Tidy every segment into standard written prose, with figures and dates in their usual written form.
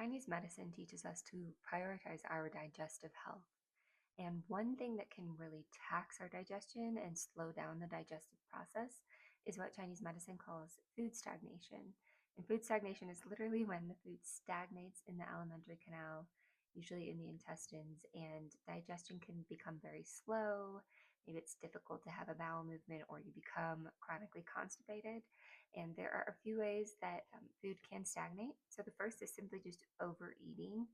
Chinese medicine teaches us to prioritize our digestive health. And one thing that can really tax our digestion and slow down the digestive process is what Chinese medicine calls food stagnation. And food stagnation is literally when the food stagnates in the alimentary canal, usually in the intestines, and digestion can become very slow. Maybe it's difficult to have a bowel movement, or you become chronically constipated. And there are a few ways that food can stagnate. So the first is simply just overeating.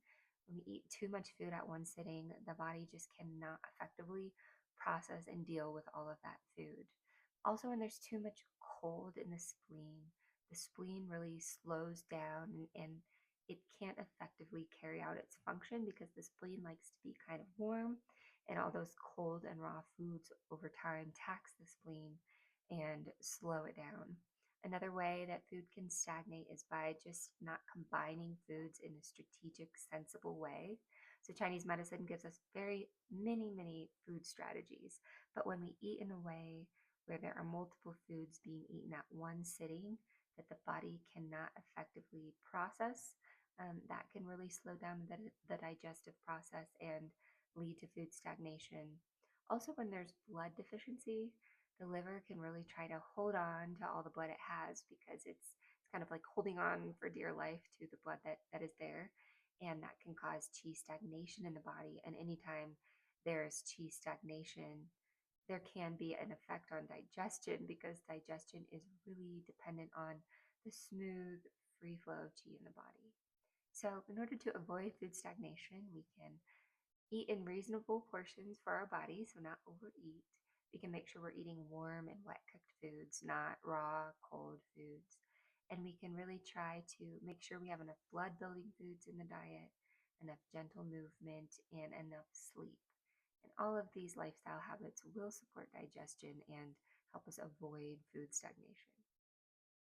When we eat too much food at one sitting, the body just cannot effectively process and deal with all of that food. Also, when there's too much cold in the spleen really slows down and it can't effectively carry out its function because the spleen likes to be kind of warm, and all those cold and raw foods over time tax the spleen and slow it down. Another way that food can stagnate is by just not combining foods in a strategic, sensible way. So, Chinese medicine gives us very many food strategies. But when we eat in a way where there are multiple foods being eaten at one sitting that the body cannot effectively process, that can really slow down the digestive process and lead to food stagnation. Also, when there's blood deficiency, the liver can really try to hold on to all the blood it has because it's kind of like holding on for dear life to the blood that is there. And that can cause qi stagnation in the body. And anytime there's qi stagnation, there can be an effect on digestion because digestion is really dependent on the smooth, free flow of qi in the body. So, in order to avoid food stagnation, we can eat in reasonable portions for our body, so not overeat. We can make sure we're eating warm and wet cooked foods, not raw, cold foods. And we can really try to make sure we have enough blood building foods in the diet, enough gentle movement, and enough sleep. And all of these lifestyle habits will support digestion and help us avoid food stagnation.